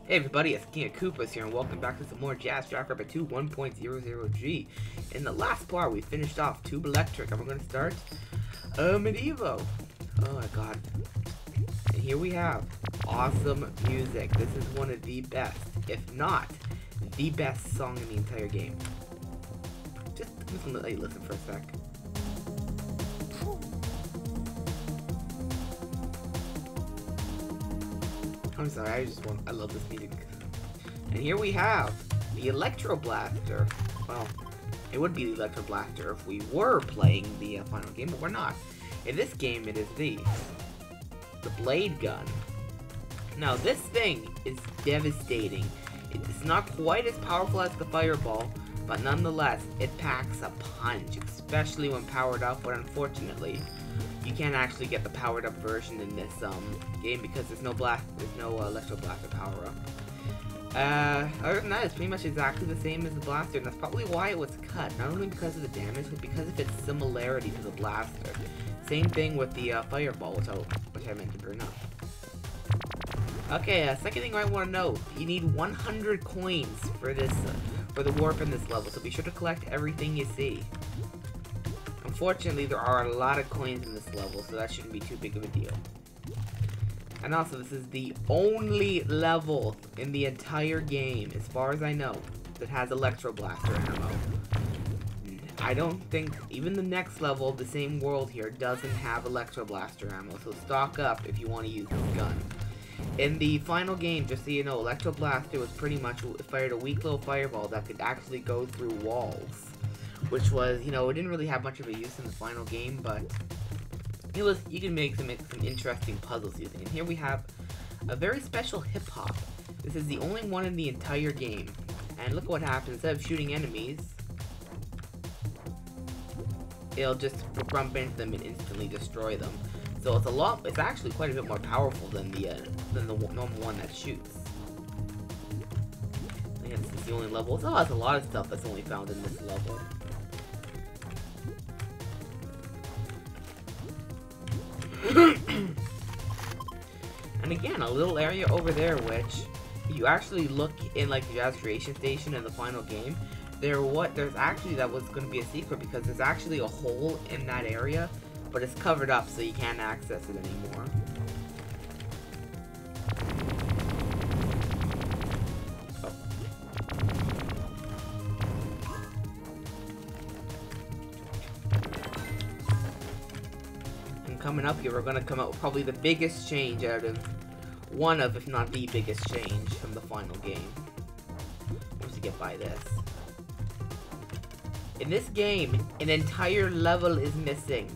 Hey everybody, it's King of Koopas here, and welcome back to some more Jackrabbit 2 1.00G. In the last part, we finished off Tube Electric, and we're going to start Medieval. Oh my god. And here we have awesome music. This is one of the best, if not the best song in the entire game. Just let you listen for a sec. I'm sorry, I love this music. And here we have the Electro Blaster. Well, it would be the Electro Blaster if we were playing the final game, but we're not. In this game, it is the Blade Gun. Now, this thing is devastating. It's not quite as powerful as the Fireball, but nonetheless, it packs a punch, especially when powered up, but unfortunately, you can't actually get the powered up version in this game because there's no Electro Blaster power up. Other than that, it's pretty much exactly the same as the Blaster, and that's probably why it was cut. Not only because of the damage, but because of its similarity to the Blaster. Same thing with the Fireball, which I mentioned earlier. Okay, second thing I want to know, you need 100 coins for this, for the warp in this level, so be sure to collect everything you see. Unfortunately, there are a lot of coins in this level, so that shouldn't be too big of a deal. And also, this is the only level in the entire game, as far as I know, that has Electro Blaster ammo. I don't think even the next level, the same world here, doesn't have Electro Blaster ammo, so stock up if you want to use this gun. In the final game, just so you know, Electro Blaster was pretty much fired a weak little fireball that could actually go through walls. Which was, you know, it didn't really have much of a use in the final game, but it was, you can make some interesting puzzles using it. And here we have a very special hip-hop. This is the only one in the entire game. And look what happens. Instead of shooting enemies, it'll just bump into them and instantly destroy them. So it's actually quite a bit more powerful than the normal one that shoots. I guess this is the only level. It has a lot of stuff that's only found in this level. And again, a little area over there, which you actually look in like the Jazz Creation Station in the final game. There's actually, that was going to be a secret because there's actually a hole in that area, but it's covered up so you can't access it anymore. Coming up here, we're going to come out with probably the biggest change out of one of, if not the biggest change from the final game. Once you get by this. In this game, an entire level is missing.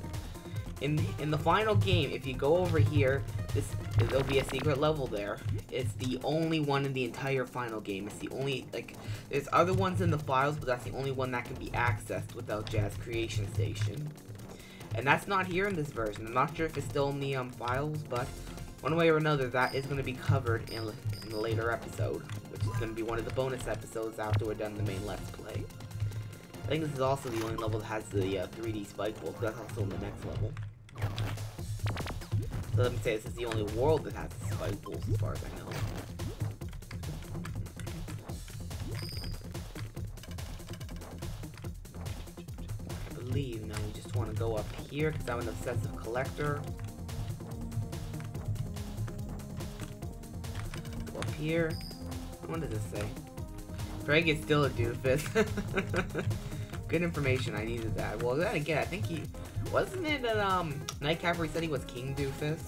In the final game, if you go over here, there'll be a secret level there. It's the only one in the entire final game. It's the only, like, there's other ones in the files, but that's the only one that can be accessed without Jazz Creation Station. And that's not here in this version. I'm not sure if it's still in the files, but one way or another, that is going to be covered in a later episode, which is going to be one of the bonus episodes after we're done the main Let's Play. I think this is also the only level that has the 3D spike balls, because that's also in the next level. So let me say this is the only world that has the spike balls, as far as I know. No, you just want to go up here because I'm an obsessive collector. Go up here. What does this say? Craig is still a doofus. Good information, I needed that. Well, then again, I think wasn't it at Nightcap where he said he was King Doofus?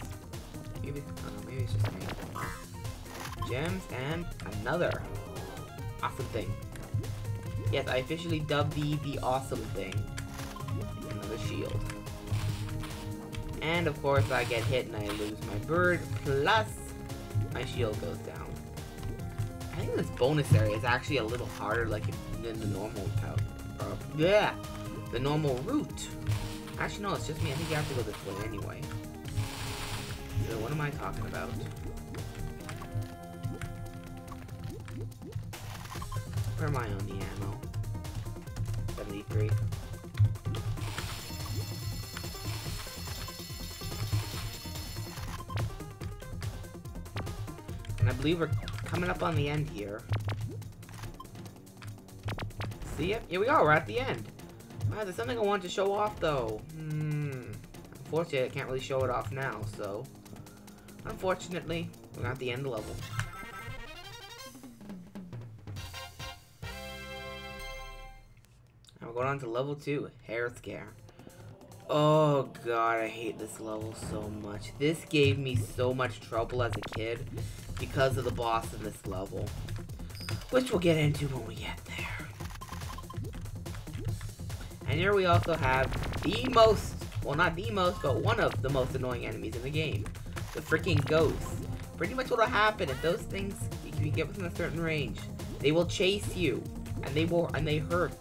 Maybe, maybe it's just me. Gems and another awesome thing. Yes, I officially dubbed the awesome thing. Another shield. And of course I get hit and I lose my bird, plus my shield goes down. I think this bonus area is actually a little harder than the normal the normal route. Actually no, it's just me. I think you have to go this way anyway. So what am I talking about? Where am I on the ammo? 73. And I believe we're coming up on the end here. See it? Here we are. We're at the end. Ah, there's something I wanted to show off, though. Unfortunately, I can't really show it off now, so... Unfortunately, we're at the end of the level. Now we're going on to level 2, Hair Scare. Oh god, I hate this level so much. This gave me so much trouble as a kid because of the boss in this level. Which we'll get into when we get there. And here we also have the most, well not the most, but one of the most annoying enemies in the game. The freaking ghosts. Pretty much what'll happen if those things, if you get within a certain range, they will chase you. And they hurt.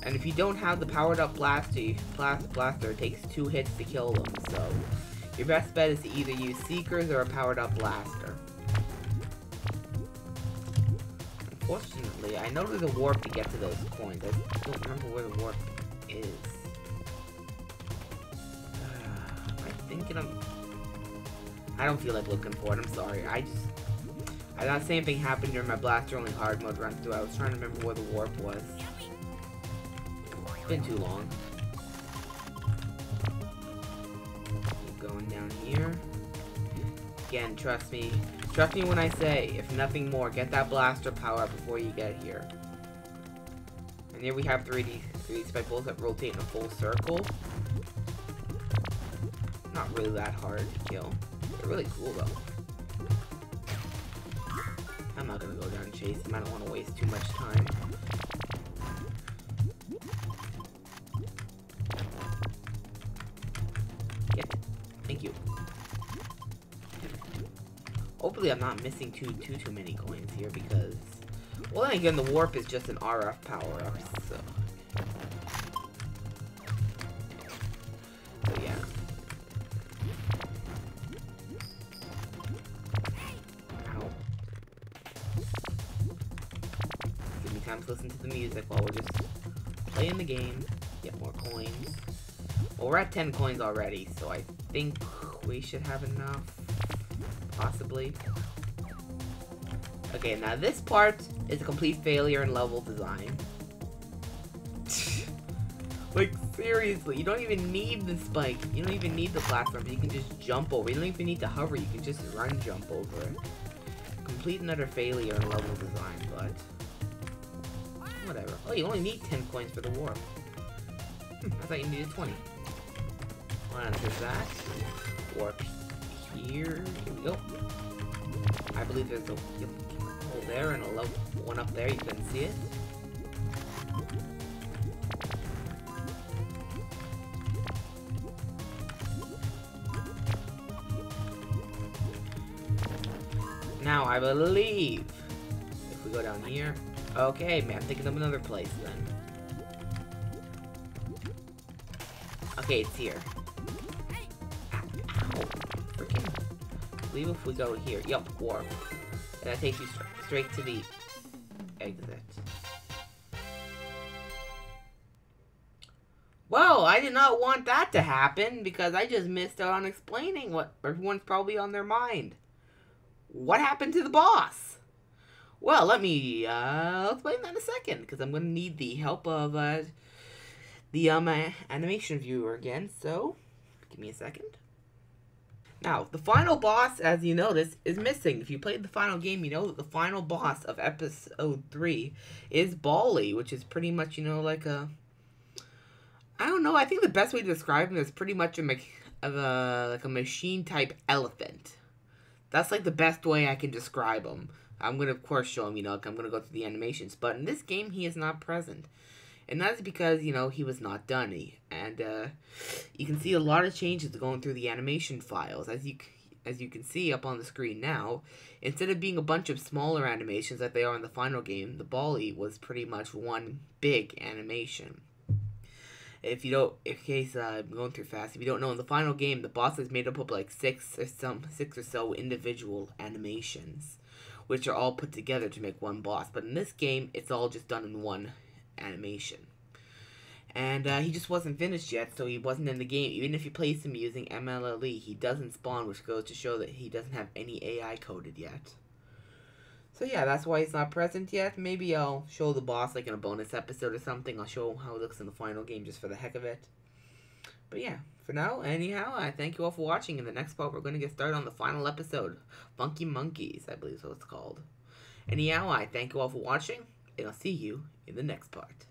And if you don't have the powered up blaster, it takes 2 hits to kill them, so your best bet is to either use Seekers or a powered up blaster. Unfortunately, I know there's a warp to get to those coins. I don't remember where the warp is. I don't feel like looking for it, I'm sorry. That same thing happened during my blaster only hard mode run through. I was trying to remember where the warp was. It's been too long. Keep going down here. Again, trust me. Trust me when I say, if nothing more, get that blaster power up before you get here. And here we have 3D spike balls that rotate in a full circle. Not really that hard to kill. They're really cool though. I'm not gonna go down and chase them. I don't want to waste too much time. Yep. Thank you. Hopefully I'm not missing too many coins here because, well then again, the warp is just an RF power up, so yeah. Ow. Give me time to listen to the music while we're just playing the game. Get more coins. Well, we're at 10 coins already, so I think we should have enough. Possibly. Okay, now this part is a complete failure in level design. Like, seriously, you don't even need the spike. You don't even need the platform. You can just jump over. You don't even need to hover. You can just run jump over it. Complete and utter failure in level design, but whatever. Oh, you only need 10 coins for the warp. I thought you needed 20. Well, there's that. Warp here. Here we go. I believe there's a hole there and a low one up there. You couldn't see it. Now, I believe if we go down here. Okay, man, I'm thinking of another place then. Okay, it's here. I believe if we go here, yup, warp. And that takes you straight to the exit. Well, I did not want that to happen because I just missed out on explaining what everyone's probably on their mind. What happened to the boss? Well, let me explain that in a second because I'm going to need the help of the animation viewer again. So, give me a second. Now, the final boss, as you notice, is missing. If you played the final game, you know that the final boss of episode 3 is Bali, which is pretty much, you know, like a... I don't know, I think the best way to describe him is pretty much like a machine-type elephant. That's, like, the best way I can describe him. I'm going to, of course, show him, you know, I'm going to go through the animations. But in this game, he is not present. And that's because, you know, he was not done. And you can see a lot of changes going through the animation files. As you can see up on the screen now, instead of being a bunch of smaller animations like they are in the final game, the Bali was pretty much one big animation. If you don't, in case I'm going through fast, if you don't know, in the final game, the boss is made up of like six or so individual animations, which are all put together to make one boss. But in this game, it's all just done in one animation. And he just wasn't finished yet, so he wasn't in the game. Even if you place him using MLLE, he doesn't spawn, which goes to show that he doesn't have any AI coded yet. So yeah, that's why he's not present yet. Maybe I'll show the boss like in a bonus episode or something. I'll show how it looks in the final game just for the heck of it. But yeah, for now, anyhow, I thank you all for watching. In the next part, we're going to get started on the final episode. Funky Monkeys, I believe is what it's called. Anyhow, I thank you all for watching, and I'll see you in the next part.